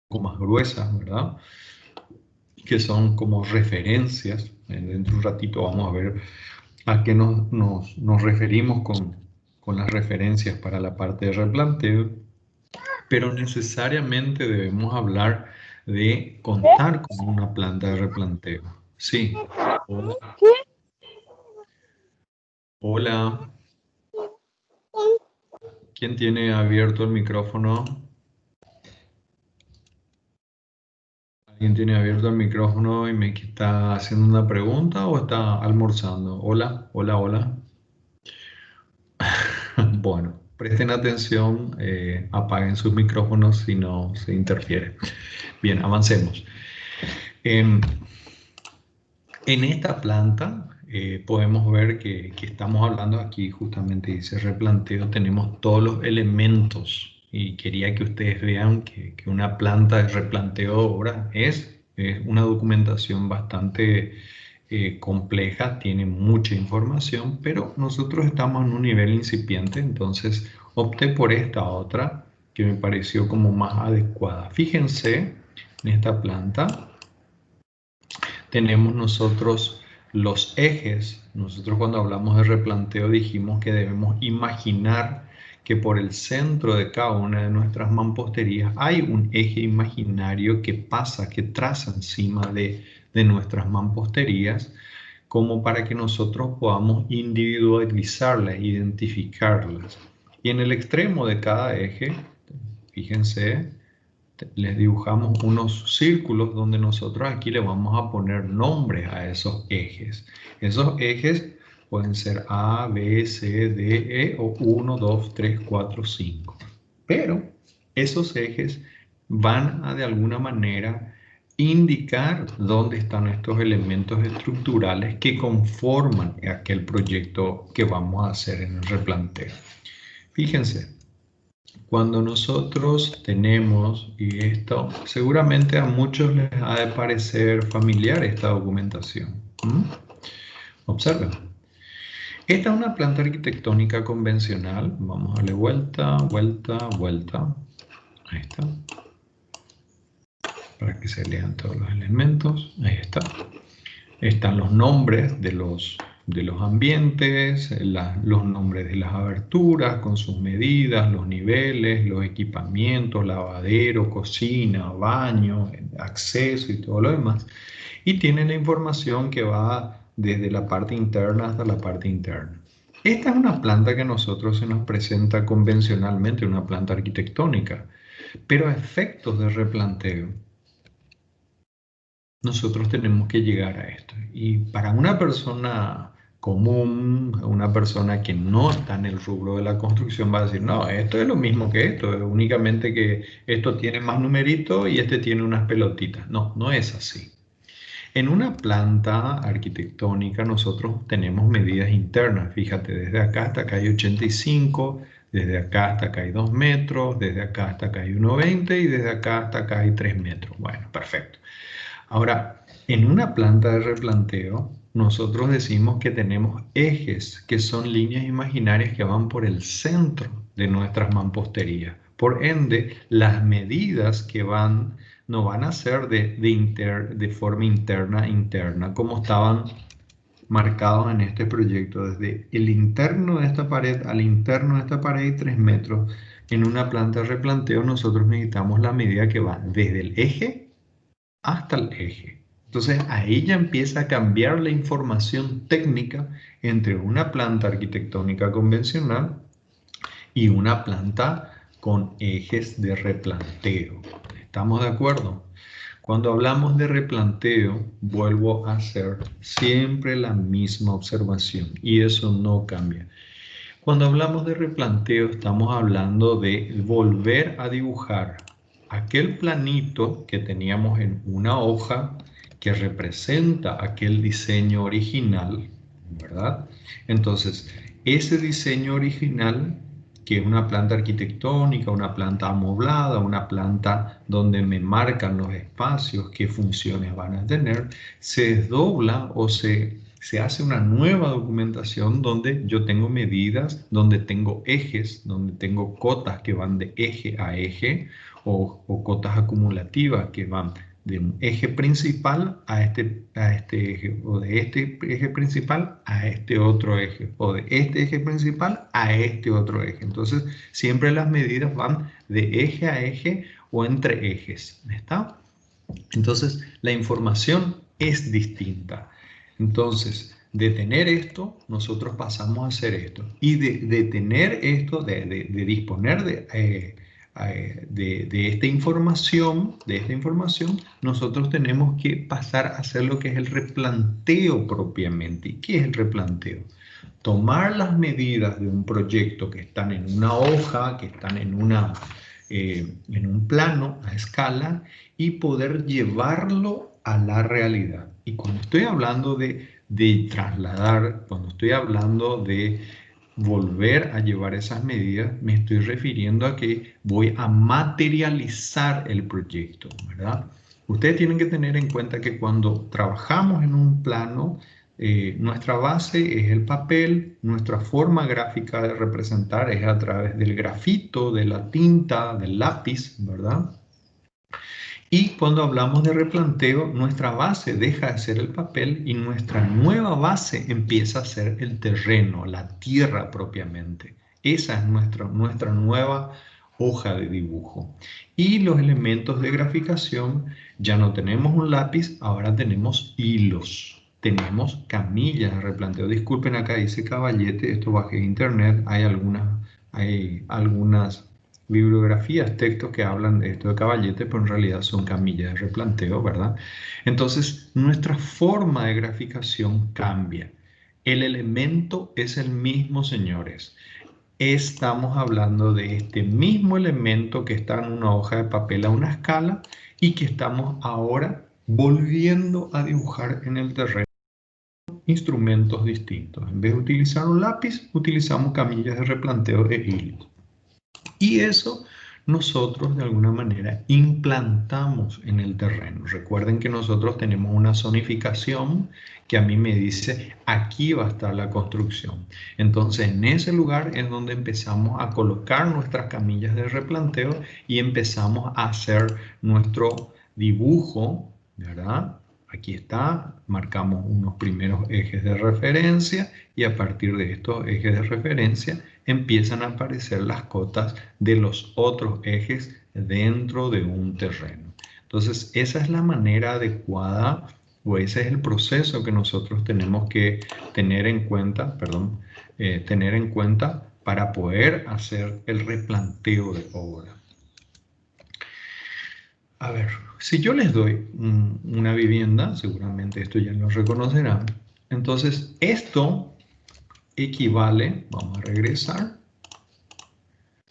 poco más gruesas, ¿verdad? Que son como referencias. Dentro de un ratito vamos a ver a qué nos referimos con las referencias para la parte de replanteo, pero necesariamente debemos hablar de contar con una planta de replanteo. Sí. Hola. Hola. ¿Quién tiene abierto el micrófono? ¿Alguien tiene abierto el micrófono y me está haciendo una pregunta o está almorzando? Hola, hola, hola. Bueno, presten atención, apaguen sus micrófonos si no se interfiere. Bien, avancemos. En, en esta planta podemos ver que estamos hablando aquí, justamente dice replanteo, tenemos todos los elementos y quería que ustedes vean que una planta de replanteo de obra es una documentación bastante compleja, tiene mucha información, pero nosotros estamos en un nivel incipiente, entonces opté por esta otra que me pareció como más adecuada. Fíjense en esta planta tenemos nosotros los ejes. Nosotros cuando hablamos de replanteo dijimos que debemos imaginar que por el centro de cada una de nuestras mamposterías hay un eje imaginario que pasa, que traza encima de nuestras mamposterías, como para que nosotros podamos individualizarlas, identificarlas. Y en el extremo de cada eje, fíjense, les dibujamos unos círculos donde nosotros aquí le vamos a poner nombres a esos ejes. Esos ejes pueden ser A, B, C, D, E o 1, 2, 3, 4, 5. Pero esos ejes van a de alguna manera indicar dónde están estos elementos estructurales que conforman aquel proyecto que vamos a hacer en el replanteo. Fíjense, cuando nosotros tenemos, y esto seguramente a muchos les ha de parecer familiar esta documentación. Observen. Esta es una planta arquitectónica convencional. Vamos a darle vuelta, vuelta, vuelta. Ahí está. Para que se lean todos los elementos. Ahí está. Están los nombres de los ambientes, los nombres de las aberturas con sus medidas, los niveles, los equipamientos, lavadero, cocina, baño, acceso y todo lo demás. Y tiene la información que va desde la parte interna hasta la parte interna. Esta es una planta que a nosotros se nos presenta convencionalmente, una planta arquitectónica, pero a efectos de replanteo nosotros tenemos que llegar a esto. Y para una persona común, una persona que no está en el rubro de la construcción va a decir, no, esto es lo mismo que esto, es únicamente que esto tiene más numeritos y este tiene unas pelotitas. No, no es así. En una planta arquitectónica nosotros tenemos medidas internas. Fíjate, desde acá hasta acá hay 85, desde acá hasta acá hay 2 metros, desde acá hasta acá hay 1,20 y desde acá hasta acá hay 3 metros. Bueno, perfecto. Ahora, en una planta de replanteo, nosotros decimos que tenemos ejes, que son líneas imaginarias que van por el centro de nuestras mamposterías. Por ende, las medidas que van no van a ser de forma interna, como estaban marcados en este proyecto. Desde el interno de esta pared al interno de esta pared, 3 metros. En una planta de replanteo, nosotros necesitamos la medida que va desde el eje hasta el eje. Entonces ahí ya empieza a cambiar la información técnica entre una planta arquitectónica convencional y una planta con ejes de replanteo. ¿Estamos de acuerdo? Cuando hablamos de replanteo, vuelvo a hacer siempre la misma observación y eso no cambia. Cuando hablamos de replanteo, estamos hablando de volver a dibujar aquel planito que teníamos en una hoja que representa aquel diseño original, ¿verdad? Entonces, ese diseño original, que es una planta arquitectónica, una planta amoblada, una planta donde me marcan los espacios, qué funciones van a tener, se desdobla o se se hace una nueva documentación donde yo tengo medidas, donde tengo ejes, donde tengo cotas que van de eje a eje o cotas acumulativas que van de un eje principal a este eje, o de este eje principal a este otro eje, o de este eje principal a este otro eje. Entonces, siempre las medidas van de eje a eje o entre ejes, ¿está? Entonces, la información es distinta. Entonces, de tener esto, nosotros pasamos a hacer esto. Y de tener esto, de disponer de esta información, nosotros tenemos que pasar a hacer lo que es el replanteo propiamente. ¿Y qué es el replanteo? Tomar las medidas de un proyecto que están en una hoja, que están en un plano a escala, y poder llevarlo a la realidad. Y cuando estoy hablando de trasladar, cuando estoy hablando de volver a llevar esas medidas, me estoy refiriendo a que voy a materializar el proyecto, ¿verdad? Ustedes tienen que tener en cuenta que cuando trabajamos en un plano, nuestra base es el papel, nuestra forma gráfica de representar es a través del grafito, de la tinta, del lápiz, ¿verdad? Y cuando hablamos de replanteo, nuestra base deja de ser el papel y nuestra nueva base empieza a ser el terreno, la tierra propiamente. Esa es nuestra nueva hoja de dibujo. Y los elementos de graficación, ya no tenemos un lápiz, ahora tenemos hilos. Tenemos camillas de replanteo. Disculpen, acá dice caballete, esto bajé de internet, hay algunas bibliografías, textos que hablan de esto de caballete, pero en realidad son camillas de replanteo, ¿verdad? Entonces, nuestra forma de graficación cambia. El elemento es el mismo, señores. Estamos hablando de este mismo elemento que está en una hoja de papel a una escala y que estamos ahora volviendo a dibujar en el terreno instrumentos distintos. En vez de utilizar un lápiz, utilizamos camillas de replanteo de hilos. Y eso nosotros de alguna manera implantamos en el terreno. Recuerden que nosotros tenemos una zonificación que a mí me dice aquí va a estar la construcción. Entonces en ese lugar es donde empezamos a colocar nuestras camillas de replanteo y empezamos a hacer nuestro dibujo, ¿verdad? Aquí está, marcamos unos primeros ejes de referencia y a partir de estos ejes de referencia empiezan a aparecer las cotas de los otros ejes dentro de un terreno. Entonces, esa es la manera adecuada o ese es el proceso que nosotros tenemos que tener en cuenta, para poder hacer el replanteo de obra. A ver, si yo les doy una vivienda, seguramente esto ya lo reconocerán. Entonces, esto equivale, vamos a regresar,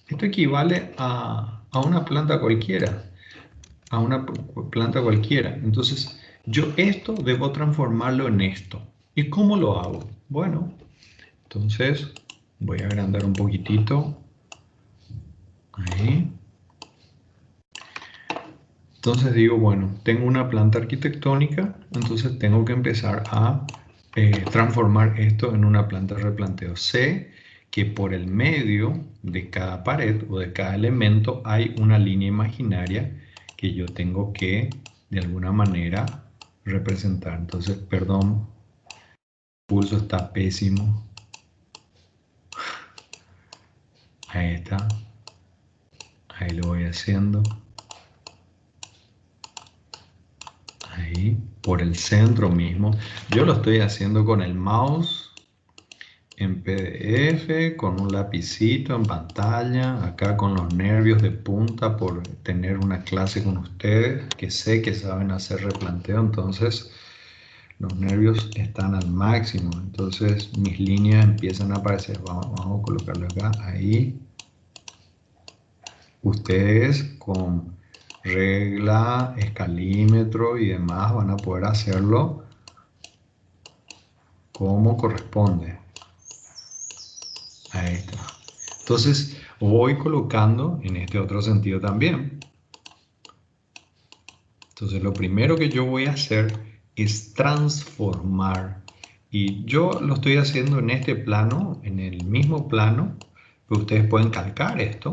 esto equivale a una planta cualquiera, Entonces, yo esto debo transformarlo en esto. ¿Y cómo lo hago? Bueno, entonces voy a agrandar un poquitito. Ahí. Entonces digo, bueno, tengo una planta arquitectónica, entonces tengo que empezar a transformar esto en una planta de replanteo. Sé que por el medio de cada pared o de cada elemento hay una línea imaginaria que yo tengo que de alguna manera representar. Entonces, perdón, el pulso está pésimo. Ahí está. Ahí lo voy haciendo. Ahí, por el centro mismo. Yo lo estoy haciendo con el mouse en PDF, con un lapicito en pantalla, acá con los nervios de punta por tener una clase con ustedes, que sé que saben hacer replanteo, entonces los nervios están al máximo. Entonces mis líneas empiezan a aparecer. Vamos a colocarlo acá, ahí. Ustedes con regla, escalímetro y demás van a poder hacerlo como corresponde. Ahí está. Entonces voy colocando en este otro sentido también. Entonces lo primero que yo voy a hacer es transformar Y yo lo estoy haciendo en este plano, en el mismo plano, pero ustedes pueden calcar esto.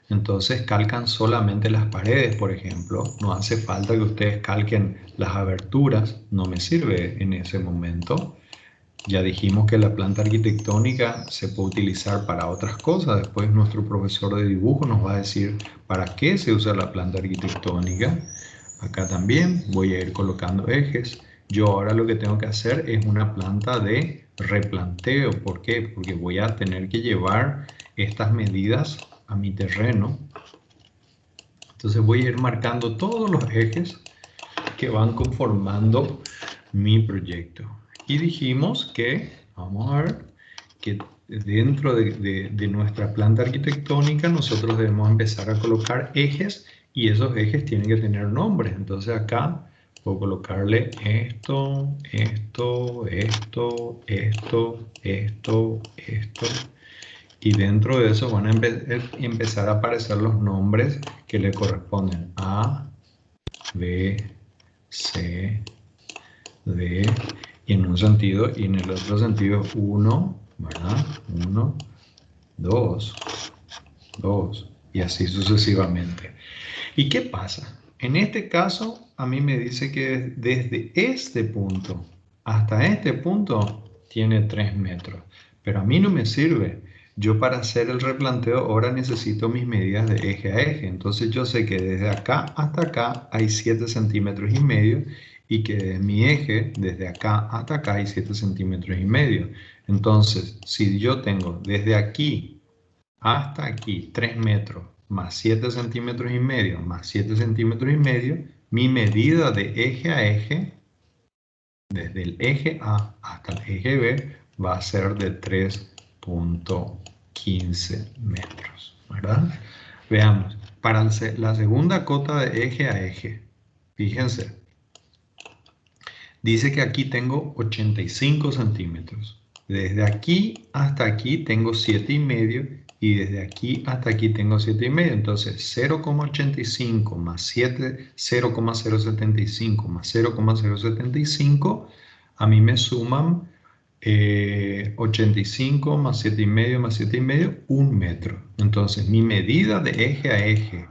Entonces calcan solamente las paredes, por ejemplo. No hace falta que ustedes calquen las aberturas, no me sirve en ese momento. Ya dijimos que la planta arquitectónica se puede utilizar para otras cosas. Después nuestro profesor de dibujo nos va a decir para qué se usa la planta arquitectónica. Acá también voy a ir colocando ejes. Yo ahora lo que tengo que hacer es una planta de replanteo. ¿Por qué? Porque voy a tener que llevar estas medidas a mi terreno. Entonces voy a ir marcando todos los ejes que van conformando mi proyecto. Y dijimos que, vamos a ver, que dentro de nuestra planta arquitectónica nosotros debemos empezar a colocar ejes y esos ejes tienen que tener nombres. Entonces acá puedo colocarle esto, esto, esto, esto, esto, esto. Y dentro de eso van a empezar a aparecer los nombres que le corresponden a, B, C, D, y en un sentido, y en el otro sentido 1, ¿verdad? 1, 2, 2, y así sucesivamente. ¿Y qué pasa? En este caso, a mí me dice que desde este punto hasta este punto tiene 3 metros, pero a mí no me sirve. Yo para hacer el replanteo ahora necesito mis medidas de eje a eje. Entonces yo sé que desde acá hasta acá hay 7 centímetros y medio y que de mi eje desde acá hasta acá hay 7 centímetros y medio. Entonces, si yo tengo desde aquí hasta aquí 3 metros más 7 centímetros y medio más 7 centímetros y medio, mi medida de eje a eje, desde el eje A hasta el eje B, va a ser de 3,15 metros, ¿verdad? Veamos, para la segunda cota de eje a eje, fíjense, dice que aquí tengo 85 centímetros. Desde aquí hasta aquí tengo 7,5 y desde aquí hasta aquí tengo 7,5. Entonces 0,85 más 7, 0,075 más 0,075 a mí me suman 85 más 7,5 más 7,5, 1 metro. Entonces mi medida de eje a eje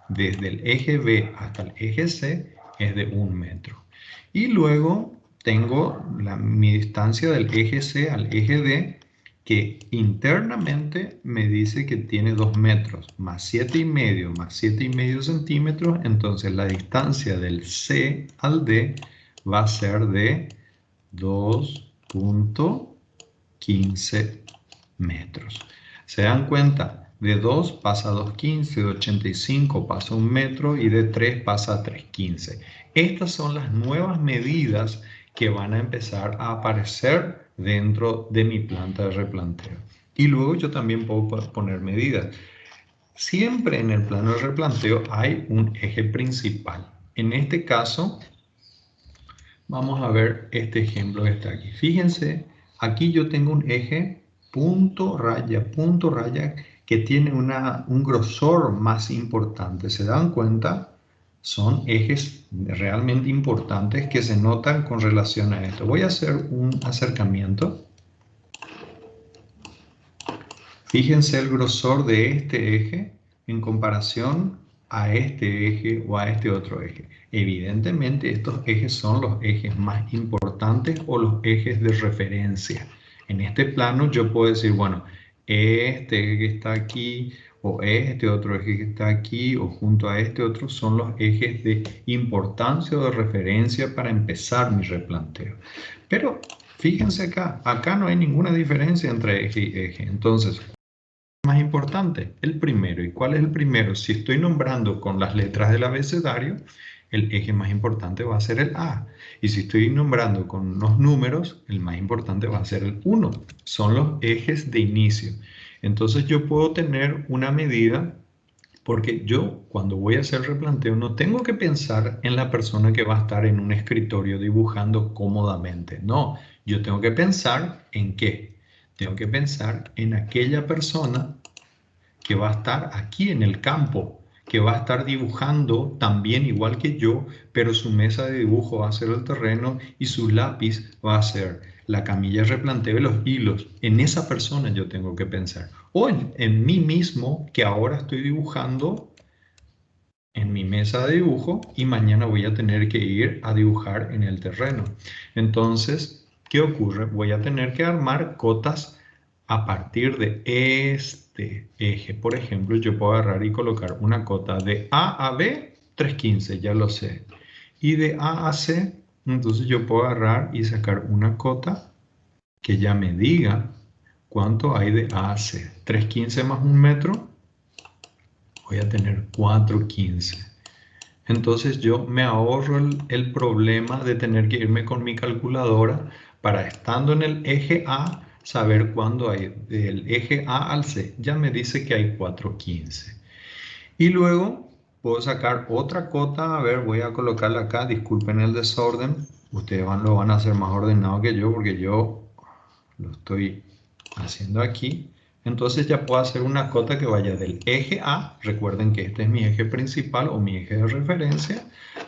desde el eje B hasta el eje C es de 1 metro. Y luego tengo mi distancia del eje C al eje D, que internamente me dice que tiene 2 metros, más 7,5 más 7,5 centímetros. Entonces la distancia del C al D va a ser de 2,15 metros. ¿Se dan cuenta? De 2 pasa a 2,15, de 85 pasa a 1 metro y de 3 pasa a 3,15. Estas son las nuevas medidas que van a empezar a aparecer dentro de mi planta de replanteo. Y luego yo también puedo poner medidas. Siempre en el plano de replanteo hay un eje principal. En este caso, vamos a ver este ejemplo que está aquí. Fíjense, aquí yo tengo un eje punto, raya, que tiene un grosor más importante. ¿Se dan cuenta? Son ejes realmente importantes que se notan con relación a esto. Voy a hacer un acercamiento. Fíjense el grosor de este eje en comparación a este eje o a este otro eje. Evidentemente estos ejes son los ejes más importantes o los ejes de referencia. En este plano yo puedo decir, bueno, este eje que está aquí o este otro eje que está aquí o junto a este otro son los ejes de importancia o de referencia para empezar mi replanteo. Pero fíjense acá no hay ninguna diferencia entre eje y eje. Entonces, más importante, el primero. ¿Y cuál es el primero? Si estoy nombrando con las letras del abecedario, el eje más importante va a ser el A. Y si estoy nombrando con unos números, el más importante va a ser el 1. Son los ejes de inicio. Entonces yo puedo tener una medida, porque yo cuando voy a hacer replanteo no tengo que pensar en la persona que va a estar en un escritorio dibujando cómodamente. No, yo tengo que pensar en qué. Tengo que pensar en aquella persona que va a estar aquí en el campo, que va a estar dibujando también igual que yo, pero su mesa de dibujo va a ser el terreno y su lápiz va a ser la camilla de replanteo y los hilos. En esa persona yo tengo que pensar. O en mí mismo, que ahora estoy dibujando en mi mesa de dibujo y mañana voy a tener que ir a dibujar en el terreno. Entonces, ¿qué ocurre? Voy a tener que armar cotas a partir de este eje. Por ejemplo, yo puedo agarrar y colocar una cota de A a B, 315, ya lo sé. Y de A a C, entonces yo puedo agarrar y sacar una cota que ya me diga cuánto hay de A a C. 315 más 1 metro, voy a tener 415. Entonces yo me ahorro el problema de tener que irme con mi calculadora para, estando en el eje A, saber cuándo hay del eje A al C. Ya me dice que hay 415. Y luego puedo sacar otra cota. A ver, voy a colocarla acá. Disculpen el desorden. Ustedes lo van a hacer más ordenado que yo porque yo lo estoy haciendo aquí. Entonces ya puedo hacer una cota que vaya del eje A, recuerden que este es mi eje principal o mi eje de referencia,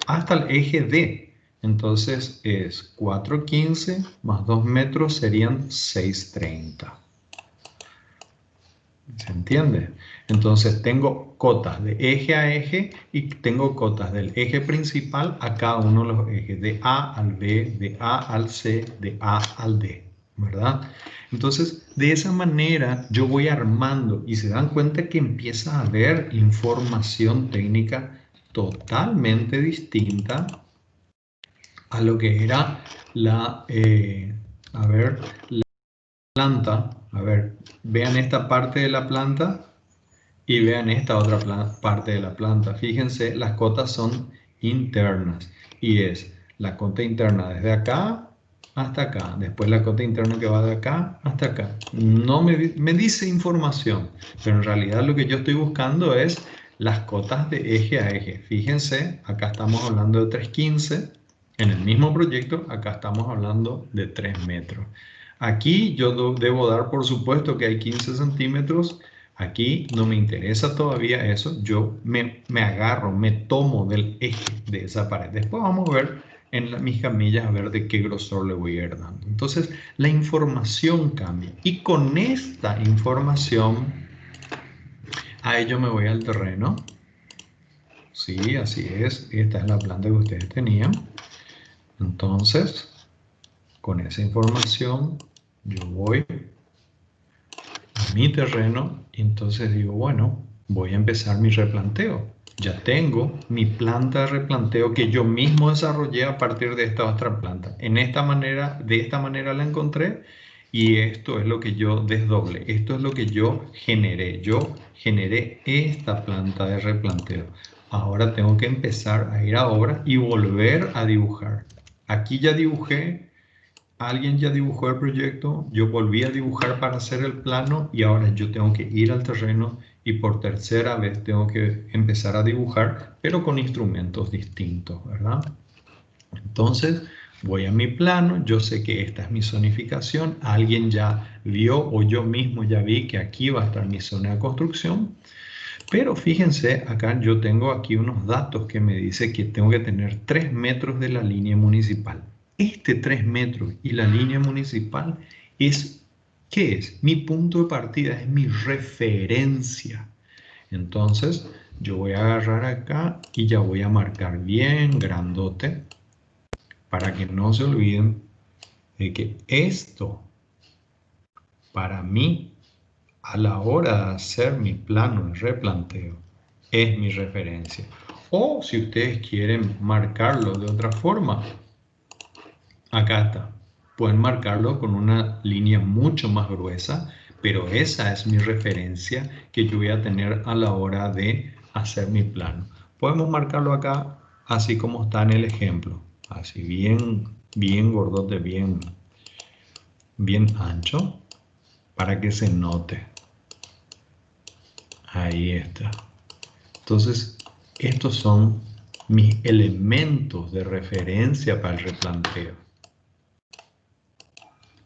hasta el eje D. Entonces es 415 más 2 metros serían 630. ¿Se entiende? Entonces tengo cotas de eje a eje y tengo cotas del eje principal a cada uno de los ejes, de A al B, de A al C, de A al D, ¿verdad? Entonces, de esa manera yo voy armando y se dan cuenta que empieza a haber información técnica totalmente distinta a lo que era a ver, la planta. A ver, vean esta parte de la planta y vean esta otra parte de la planta. Fíjense, las cotas son internas y es la cota interna desde acá hasta acá. Después la cota interna que va de acá hasta acá. No me dice información, pero en realidad lo que yo estoy buscando es las cotas de eje a eje. Fíjense, acá estamos hablando de 315. En el mismo proyecto, acá estamos hablando de 3 metros. Aquí yo debo dar por supuesto que hay 15 centímetros. Aquí no me interesa todavía eso, yo me agarro, me tomo del eje de esa pared. Después vamos a ver en mis camillas a ver de qué grosor le voy a ir dando. Entonces la información cambia y con esta información a ello me voy al terreno. Sí, así es, esta es la planta que ustedes tenían. Entonces, con esa información yo voy a mi terreno y entonces digo, bueno, voy a empezar mi replanteo. Ya tengo mi planta de replanteo que yo mismo desarrollé a partir de esta otra planta. De esta manera la encontré y esto es lo que yo desdoblé. Esto es lo que yo generé. Yo generé esta planta de replanteo. Ahora tengo que empezar a ir a obra y volver a dibujar. Aquí ya dibujé. Alguien ya dibujó el proyecto, yo volví a dibujar para hacer el plano y ahora yo tengo que ir al terreno y por tercera vez tengo que empezar a dibujar, pero con instrumentos distintos, ¿verdad? Entonces voy a mi plano, yo sé que esta es mi zonificación, alguien ya vio o yo mismo ya vi que aquí va a estar mi zona de construcción, pero fíjense, acá yo tengo aquí unos datos que me dice que tengo que tener 3 metros de la línea municipal. Este 3 metros y la línea municipal es, ¿qué es? Mi punto de partida, es mi referencia. Entonces, yo voy a agarrar acá y ya voy a marcar bien grandote para que no se olviden de que esto, para mí, a la hora de hacer mi plano de replanteo, es mi referencia. O si ustedes quieren marcarlo de otra forma, acá está. Pueden marcarlo con una línea mucho más gruesa, pero esa es mi referencia que yo voy a tener a la hora de hacer mi plano. Podemos marcarlo acá así como está en el ejemplo, así bien gordote, bien ancho, para que se note. Ahí está. Entonces, estos son mis elementos de referencia para el replanteo.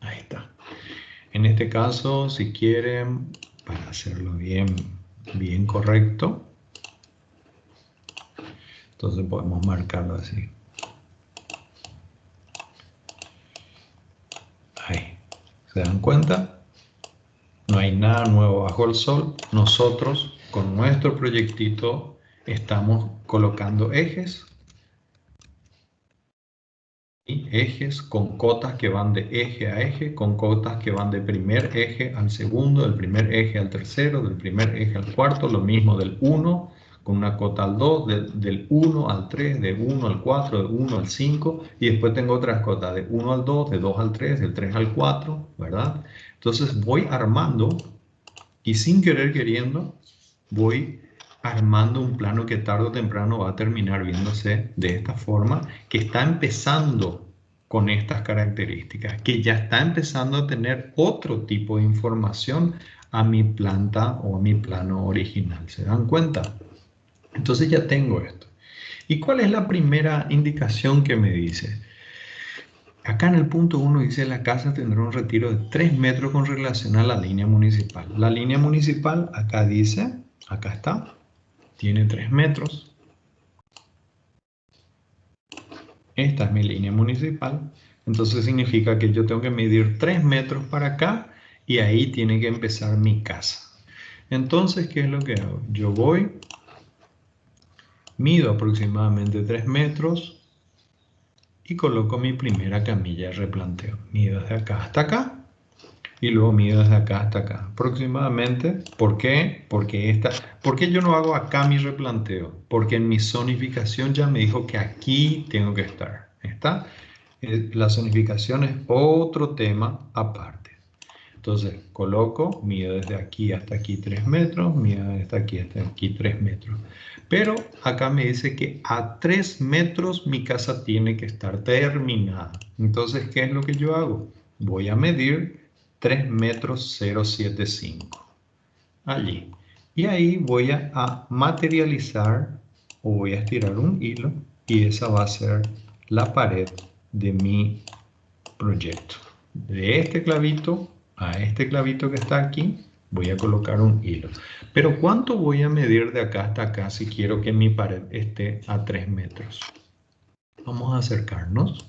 Ahí está. En este caso, si quieren, para hacerlo bien correcto, Entonces podemos marcarlo así. Ahí. ¿Se dan cuenta? No hay nada nuevo bajo el sol. Nosotros, con nuestro proyectito, estamos colocando ejes. Y ejes con cotas que van de eje a eje, con cotas que van de primer eje al segundo, del primer eje al tercero, del primer eje al cuarto, lo mismo del 1, con una cota al 2, del 1 al 3, de 1 al 4, de 1 al 5, y después tengo otras cotas de 1 al 2, de 2 al 3, del 3 al 4, ¿verdad? Entonces voy armando y sin querer queriendo voy armando un plano que tarde o temprano va a terminar viéndose de esta forma, que está empezando con estas características, que ya está empezando a tener otro tipo de información a mi planta o a mi plano original. ¿Se dan cuenta? Entonces ya tengo esto. ¿Y cuál es la primera indicación que me dice? Acá en el punto 1 dice la casa tendrá un retiro de 3 metros con relación a la línea municipal. La línea municipal acá dice, acá está, tiene 3 metros. Esta es mi línea municipal. Entonces significa que yo tengo que medir 3 metros para acá y ahí tiene que empezar mi casa. Entonces, ¿qué es lo que hago? Yo voy, mido aproximadamente 3 metros y coloco mi primera camilla de replanteo. Mido desde acá hasta acá. Y luego mido desde acá hasta acá, aproximadamente. ¿Por qué? ¿Por qué yo no hago acá mi replanteo? Porque en mi zonificación ya me dijo que aquí tengo que estar. ¿Está? La zonificación es otro tema aparte. Entonces, coloco, mido desde aquí hasta aquí 3 metros, mido desde aquí hasta aquí 3 metros. Pero acá me dice que a 3 metros mi casa tiene que estar terminada. Entonces, ¿qué es lo que yo hago? Voy a medir 3 metros 075 allí. Y ahí voy a materializar o voy a estirar un hilo y esa va a ser la pared de mi proyecto. De este clavito a este clavito que está aquí voy a colocar un hilo. Pero ¿cuánto voy a medir de acá hasta acá si quiero que mi pared esté a 3 metros? Vamos a acercarnos.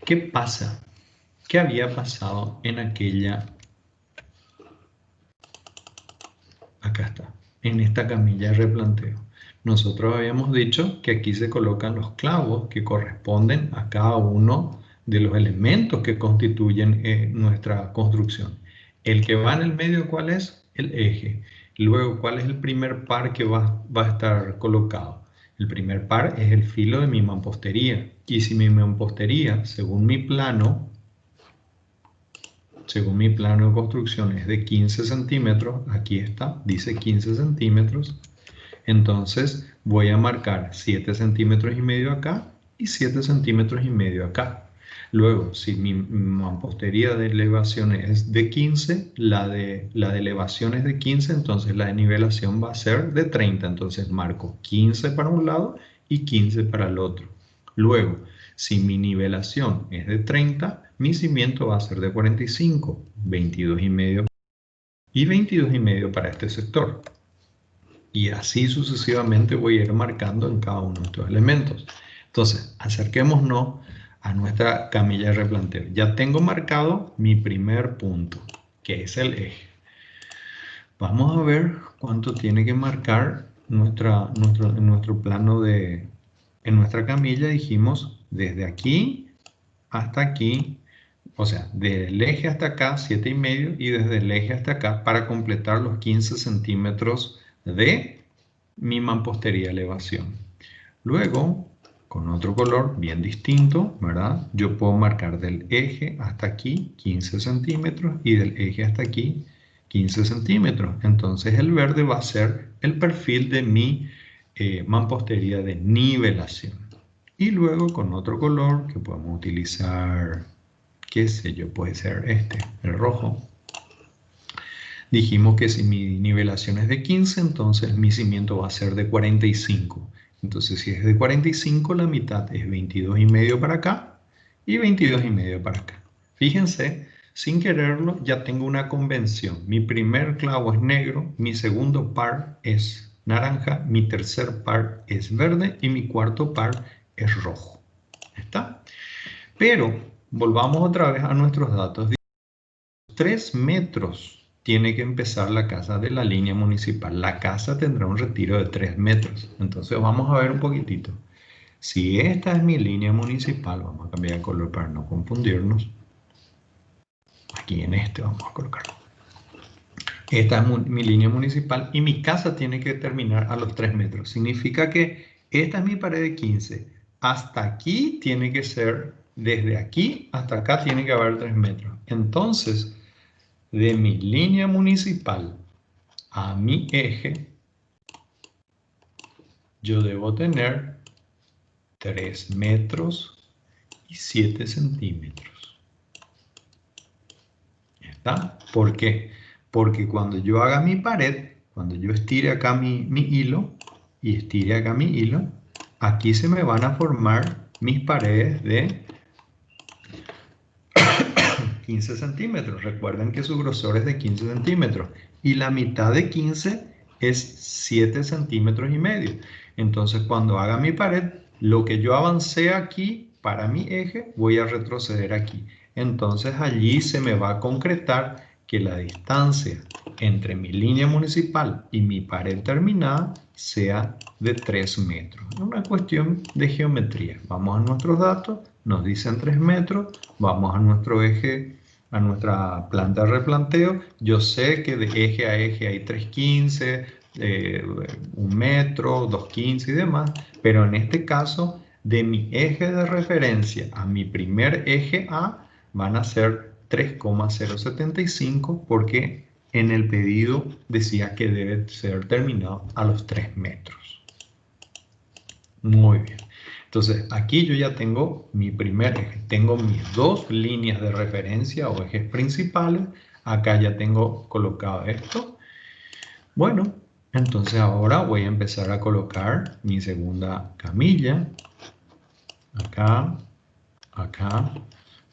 ¿Qué pasa? ¿Qué había pasado en aquella? Acá está, en esta camilla de replanteo. Nosotros habíamos dicho que aquí se colocan los clavos que corresponden a cada uno de los elementos que constituyen nuestra construcción. El que va en el medio, ¿cuál es? El eje. Luego, ¿cuál es el primer par que va a estar colocado? El primer par es el filo de mi mampostería. Y si mi mampostería, según mi plano de construcción es de 15 centímetros, aquí está, dice 15 centímetros, entonces voy a marcar 7 centímetros y medio acá y 7 centímetros y medio acá. Luego, si mi mampostería de elevación es de 15, la de elevación es de 15, entonces la de nivelación va a ser de 30. Entonces marco 15 para un lado y 15 para el otro. Luego, si mi nivelación es de 30, mi cimiento va a ser de 45, 22 y medio y 22 y medio para este sector. Y así sucesivamente voy a ir marcando en cada uno de estos elementos. Entonces, acerquémonos a nuestra camilla de replanteo. Ya tengo marcado mi primer punto, que es el eje. Vamos a ver cuánto tiene que marcar nuestro plano de... En nuestra camilla dijimos desde aquí hasta aquí, o sea, del eje hasta acá, 7 y medio, y desde el eje hasta acá para completar los 15 centímetros de mi mampostería elevación. Luego, con otro color bien distinto, ¿verdad? Yo puedo marcar del eje hasta aquí 15 centímetros y del eje hasta aquí 15 centímetros. Entonces el verde va a ser el perfil de mi mampostería de nivelación. Y luego con otro color que podemos utilizar, qué sé yo, puede ser este, el rojo. Dijimos que si mi nivelación es de 15, entonces mi cimiento va a ser de 45. Entonces si es de 45, la mitad es 22 y medio para acá y 22 y medio para acá. Fíjense, sin quererlo ya tengo una convención. Mi primer clavo es negro, mi segundo par es naranja, mi tercer par es verde y mi cuarto par es rojo. ¿Está? Pero volvamos otra vez a nuestros datos. 3 metros tiene que empezar la casa de la línea municipal. La casa tendrá un retiro de 3 metros. Entonces vamos a ver un poquitito. Si esta es mi línea municipal, vamos a cambiar de color para no confundirnos. Aquí en este vamos a colocarlo. Esta es mi línea municipal y mi casa tiene que terminar a los 3 metros. Significa que esta es mi pared de 15. Hasta aquí tiene que ser, desde aquí hasta acá tiene que haber 3 metros. Entonces, de mi línea municipal a mi eje, yo debo tener 3 metros y 7 centímetros. ¿Está? ¿Por qué? Porque cuando yo haga mi pared, cuando yo estire acá mi hilo y estire acá mi hilo, aquí se me van a formar mis paredes de 15 centímetros. Recuerden que su grosor es de 15 centímetros y la mitad de 15 es 7 centímetros y medio. Entonces, cuando haga mi pared, lo que yo avancé aquí para mi eje, voy a retroceder aquí. Entonces, allí se me va a concretar que la distancia entre mi línea municipal y mi pared terminada sea de 3 metros. Es una cuestión de geometría. Vamos a nuestros datos, nos dicen 3 metros, vamos a nuestro eje, a nuestra planta de replanteo. Yo sé que de eje a eje hay 3,15, 1 metro, 2,15 y demás, pero en este caso, de mi eje de referencia a mi primer eje A, van a ser 3,075 porque en el pedido decía que debe ser terminado a los 3 metros. Muy bien. Entonces, aquí yo ya tengo mi primer eje. Tengo mis 2 líneas de referencia o ejes principales. Acá ya tengo colocado esto. Bueno, entonces ahora voy a empezar a colocar mi segunda camilla. Acá, acá.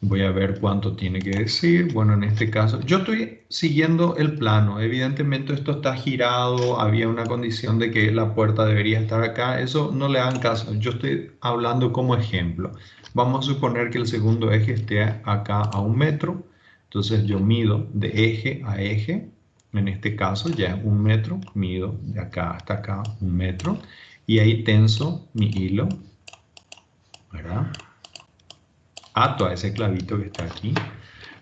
Voy a ver cuánto tiene que decir. Bueno, en este caso, yo estoy siguiendo el plano. Evidentemente esto está girado. Había una condición de que la puerta debería estar acá. Eso no le hagan caso. Yo estoy hablando como ejemplo. Vamos a suponer que el segundo eje esté acá a 1 metro. Entonces yo mido de eje a eje. En este caso ya es 1 metro. Mido de acá hasta acá 1 metro. Y ahí tenso mi hilo, ¿verdad? Ato a ese clavito que está aquí.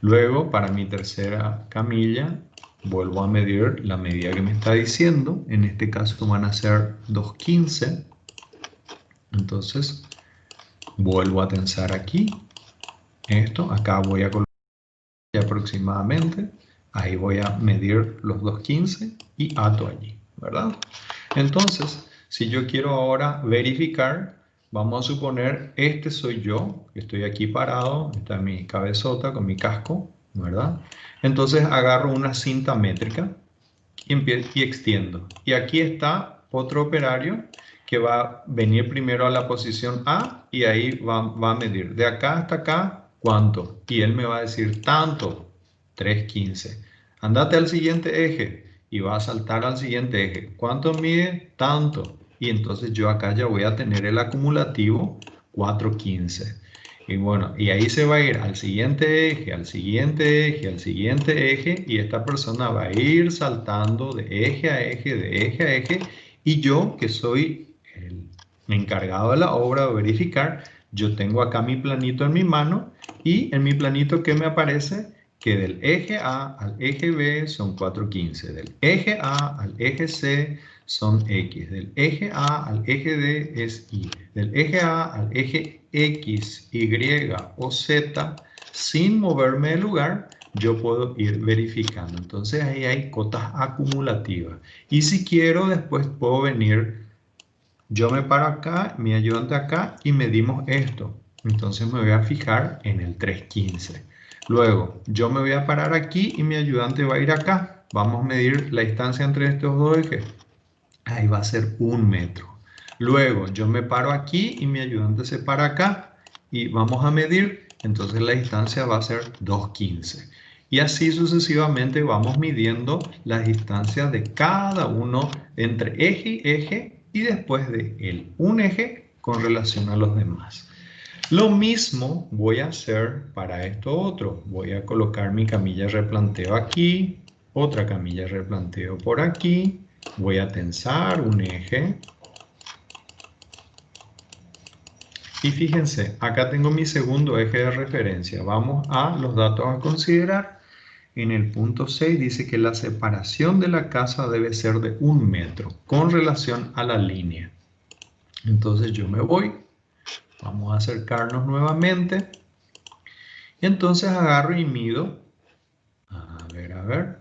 Luego, para mi tercera camilla, vuelvo a medir la medida que me está diciendo. En este caso van a ser 2,15. Entonces, vuelvo a tensar aquí. Esto, acá voy a colocar aproximadamente. Ahí voy a medir los 2,15 y ato allí, ¿verdad? Entonces, si yo quiero ahora verificar, vamos a suponer, este soy yo, que estoy aquí parado, está mi cabezota con mi casco, ¿verdad? Entonces agarro una cinta métrica y extiendo. Y aquí está otro operario que va a venir primero a la posición A y ahí va a medir. De acá hasta acá, ¿cuánto? Y él me va a decir tanto, 3,15. Andate al siguiente eje y va a saltar al siguiente eje. ¿Cuánto mide? Tanto. Y entonces yo acá ya voy a tener el acumulativo 4,15. Y bueno, y ahí se va a ir al siguiente eje, al siguiente eje, al siguiente eje, y esta persona va a ir saltando de eje a eje, de eje a eje, y yo, que soy el encargado de la obra de verificar, yo tengo acá mi planito en mi mano, y en mi planito, ¿qué me aparece? Que del eje A al eje B son 4,15, del eje A al eje C son X, del eje A al eje D es Y, del eje A al eje X, Y o Z, sin moverme del lugar, yo puedo ir verificando. Entonces ahí hay cotas acumulativas. Y si quiero, después puedo venir, yo me paro acá, mi ayudante acá y medimos esto. Entonces me voy a fijar en el 3,15. Luego, yo me voy a parar aquí y mi ayudante va a ir acá. Vamos a medir la distancia entre estos dos ejes. Ahí va a ser 1 metro. Luego yo me paro aquí y mi ayudante se para acá y vamos a medir. Entonces la distancia va a ser 2,15. Y así sucesivamente vamos midiendo las distancias de cada uno entre eje y eje y después de un eje con relación a los demás. Lo mismo voy a hacer para esto otro. Voy a colocar mi camilla de replanteo aquí, otra camilla de replanteo por aquí. Voy a tensar un eje. Y fíjense, acá tengo mi segundo eje de referencia. Vamos a los datos a considerar. En el punto 6 dice que la separación de la casa debe ser de 1 metro con relación a la línea. Entonces yo me voy. Vamos a acercarnos nuevamente. Y entonces agarro y mido. A ver.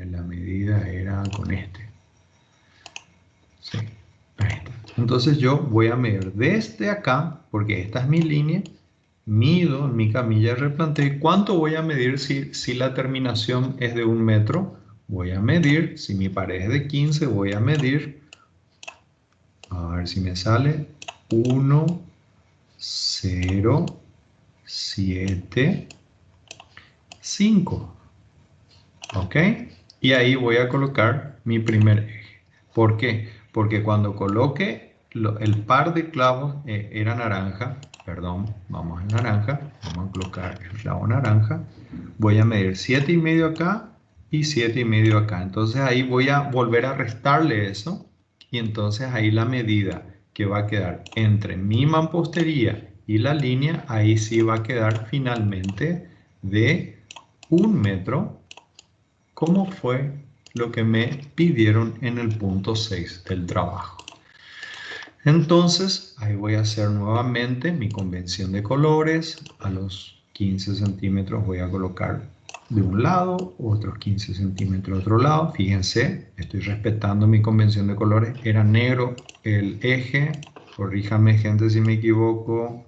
La medida era con este. Sí, ahí está. Entonces yo voy a medir desde acá, porque esta es mi línea. Mido en mi camilla de replanteo. ¿Y cuánto voy a medir si la terminación es de 1 metro? Voy a medir, si mi pared es de 15, voy a medir, a ver si me sale, 1, 0, 7, 5. ¿Ok? Y ahí voy a colocar mi primer eje. ¿Por qué? Porque cuando coloque el par de clavos era naranja, perdón, vamos a naranja, vamos a colocar el clavo naranja, voy a medir 7,5 acá y 7,5 acá. Entonces ahí voy a volver a restarle eso y entonces ahí la medida que va a quedar entre mi mampostería y la línea, ahí sí va a quedar finalmente de 1 metro, como fue lo que me pidieron en el punto 6 del trabajo. Entonces, ahí voy a hacer nuevamente mi convención de colores. A los 15 centímetros voy a colocar de un lado, otros 15 centímetros de otro lado. Fíjense, estoy respetando mi convención de colores. Era negro el eje, corríjame gente si me equivoco.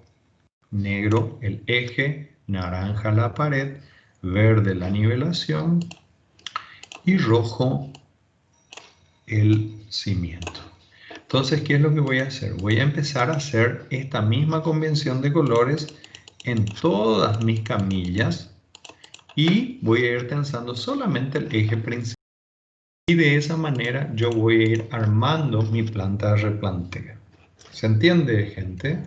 Negro el eje, naranja la pared, verde la nivelación y rojo el cimiento. Entonces, ¿qué es lo que voy a hacer? Voy a empezar a hacer esta misma convención de colores en todas mis camillas y voy a ir tensando solamente el eje principal. Y de esa manera yo voy a ir armando mi planta de replanteo. ¿Se entiende, gente?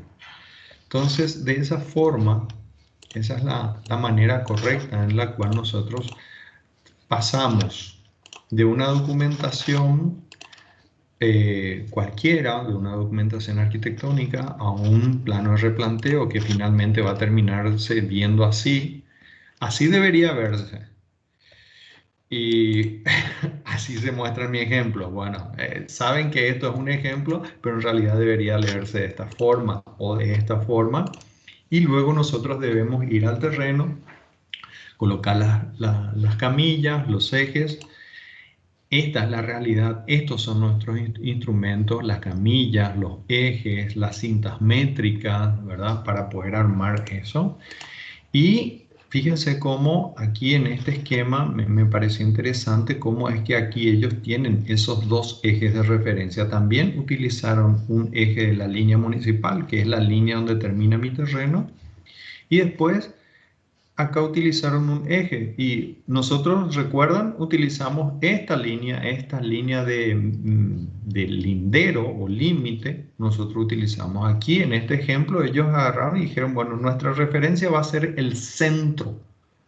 Entonces, de esa forma, esa es la manera correcta en la cual nosotros pasamos de una documentación cualquiera, de una documentación arquitectónica a un plano de replanteo que finalmente va a terminarse viendo así. Así debería verse. Y así se muestra en mi ejemplo. Bueno, saben que esto es un ejemplo, pero en realidad debería leerse de esta forma o de esta forma. Y luego nosotros debemos ir al terreno, colocar las camillas, los ejes. Esta es la realidad, estos son nuestros instrumentos, las camillas, los ejes, las cintas métricas, ¿verdad? Para poder armar eso. Y fíjense cómo aquí en este esquema me pareció interesante cómo es que aquí ellos tienen esos dos ejes de referencia. También utilizaron un eje de la línea municipal, que es la línea donde termina mi terreno. Y después acá utilizaron un eje y nosotros, recuerdan, utilizamos esta línea de lindero o límite. Nosotros utilizamos aquí en este ejemplo, ellos agarraron y dijeron, bueno, nuestra referencia va a ser el centro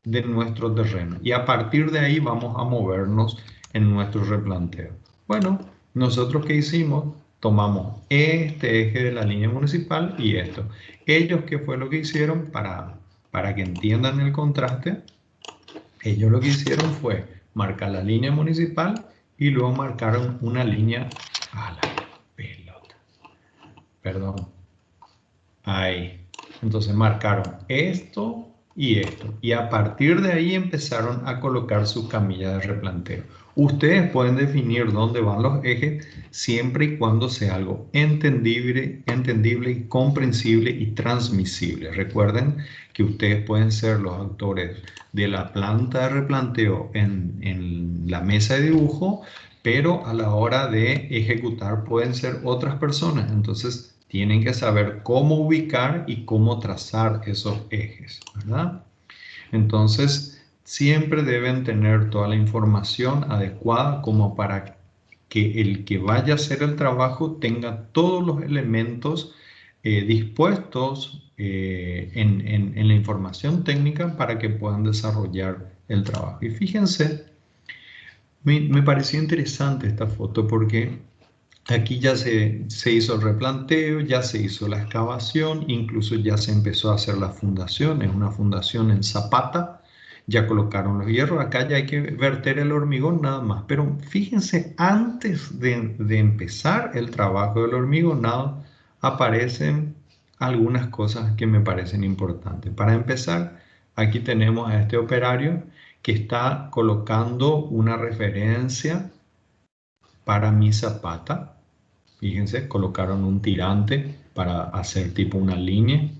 de nuestro terreno y a partir de ahí vamos a movernos en nuestro replanteo. Bueno, nosotros ¿qué hicimos? Tomamos este eje de la línea municipal y esto. Ellos, ¿qué fue lo que hicieron para que entiendan el contraste? Ellos lo que hicieron fue marcar la línea municipal y luego marcaron una línea a la pelota. Perdón. Ahí. Entonces marcaron esto y esto. Y a partir de ahí empezaron a colocar sus camillas de replanteo. Ustedes pueden definir dónde van los ejes siempre y cuando sea algo entendible y comprensible y transmisible. Recuerden que ustedes pueden ser los autores de la planta de replanteo en la mesa de dibujo, pero a la hora de ejecutar pueden ser otras personas. Entonces tienen que saber cómo ubicar y cómo trazar esos ejes, ¿verdad? Entonces, siempre deben tener toda la información adecuada como para que el que vaya a hacer el trabajo tenga todos los elementos dispuestos en la información técnica para que puedan desarrollar el trabajo. Y fíjense, me pareció interesante esta foto porque aquí ya se hizo el replanteo, ya se hizo la excavación, incluso ya se empezó a hacer la fundación, es una fundación en zapata, ya colocaron los hierros, acá ya hay que verter el hormigón nada más. Pero fíjense, antes de empezar el trabajo del hormigonado, aparecen algunas cosas que me parecen importantes. Para empezar, aquí tenemos a este operario que está colocando una referencia para mi zapata. Fíjense, colocaron un tirante para hacer tipo una línea.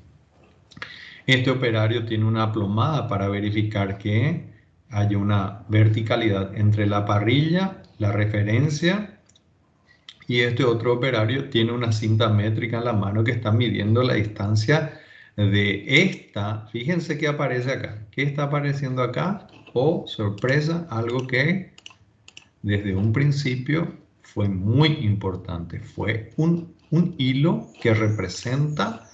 Este operario tiene una plomada para verificar que haya una verticalidad entre la parrilla, la referencia, y este otro operario tiene una cinta métrica en la mano que está midiendo la distancia de esta. Fíjense qué aparece acá. ¿Qué está apareciendo acá? Oh, sorpresa, algo que desde un principio fue muy importante. Fue un hilo que representa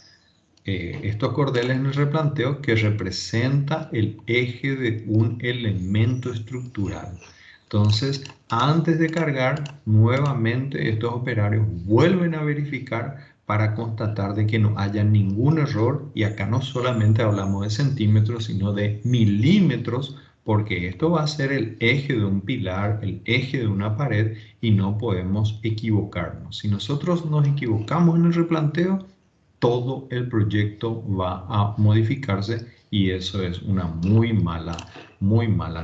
estos cordeles en el replanteo, que representa el eje de un elemento estructural. Entonces, antes de cargar, nuevamente estos operarios vuelven a verificar para constatar de que no haya ningún error, y acá no solamente hablamos de centímetros, sino de milímetros, porque esto va a ser el eje de un pilar, el eje de una pared, y no podemos equivocarnos. Si nosotros nos equivocamos en el replanteo, todo el proyecto va a modificarse, y eso es una muy mala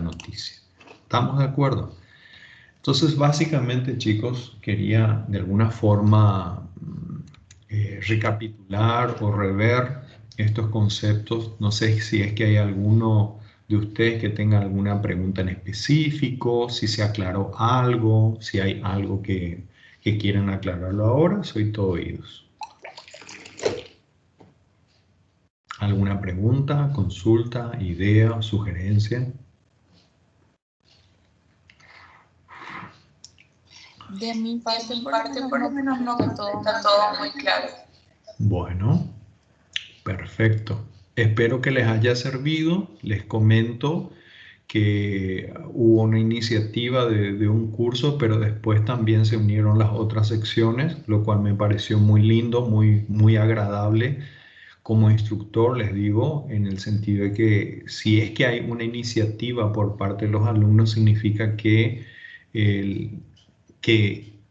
noticia. ¿Estamos de acuerdo? Entonces, básicamente, chicos, quería de alguna forma recapitular o rever estos conceptos. No sé si es que hay alguno de ustedes que tenga alguna pregunta en específico, si se aclaró algo, si hay algo que quieran aclararlo ahora. Soy todo oídos. ¿Alguna pregunta, consulta, idea, sugerencia? De mi parte, por lo menos no, está todo muy claro. Bueno, perfecto. Espero que les haya servido. Les comento que hubo una iniciativa de un curso, pero después también se unieron las otras secciones, lo cual me pareció muy lindo, muy agradable. Como instructor les digo, en el sentido de que si es que hay una iniciativa por parte de los alumnos, significa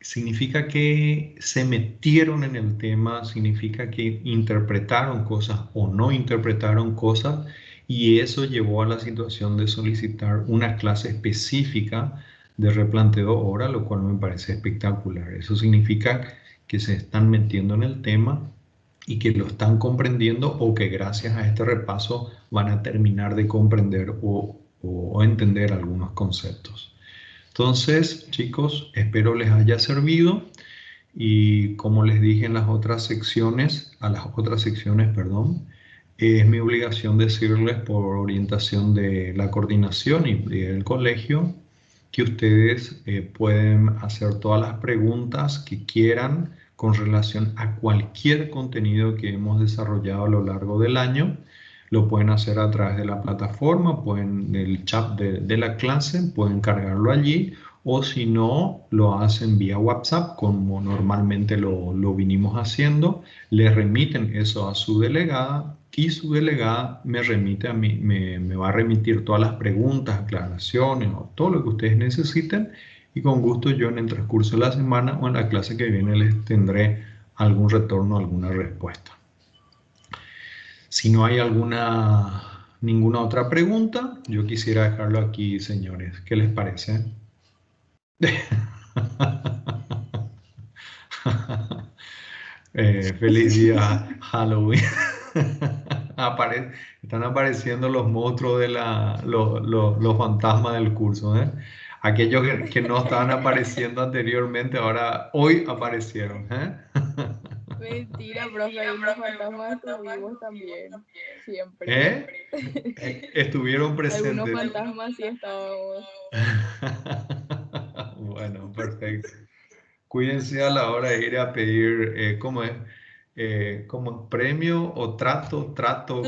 significa que se metieron en el tema, significa que interpretaron cosas o no interpretaron cosas, y eso llevó a la situación de solicitar una clase específica de replanteo ahora, lo cual me parece espectacular. Eso significa que se están metiendo en el tema y que lo están comprendiendo, o que gracias a este repaso van a terminar de comprender o entender algunos conceptos. Entonces, chicos, espero les haya servido, y como les dije en las otras secciones, perdón, es mi obligación decirles por orientación de la coordinación y del colegio que ustedes pueden hacer todas las preguntas que quieran con relación a cualquier contenido que hemos desarrollado a lo largo del año. Lo pueden hacer a través de la plataforma, pueden el chat de la clase, pueden cargarlo allí, o si no, lo hacen vía WhatsApp, como normalmente lo vinimos haciendo. Le remiten eso a su delegada, y su delegada me remite a mí, me va a remitir todas las preguntas, aclaraciones o todo lo que ustedes necesiten, y con gusto yo en el transcurso de la semana o en la clase que viene les tendré algún retorno, alguna respuesta. Si no hay ninguna otra pregunta, yo quisiera dejarlo aquí, señores. ¿Qué les parece? Feliz día Halloween. Están apareciendo los monstruos los fantasmas del curso, ¿eh? Aquellos que no estaban apareciendo anteriormente, hoy aparecieron, ¿eh? Mentira, profe, y los fantasmas estuvimos también, siempre. Estuvieron Algunos presentes. fantasmas sí estábamos. Bueno, perfecto. Cuídense a la hora de ir a pedir, ¿cómo es? ¿Cómo es? ¿Premio o trato,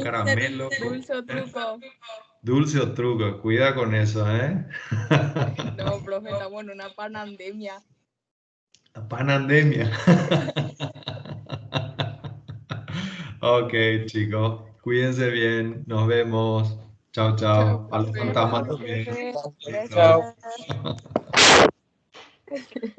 caramelo? Dulce o truco. Dulce o truco, cuida con eso, ¿eh? No, profe, estamos en una pandemia. Pandemia. Ok, chicos, cuídense bien, nos vemos. Chao, Chao, chao. A los profe. fantasmas Chao, también. Profe, Chao. chao. gracias.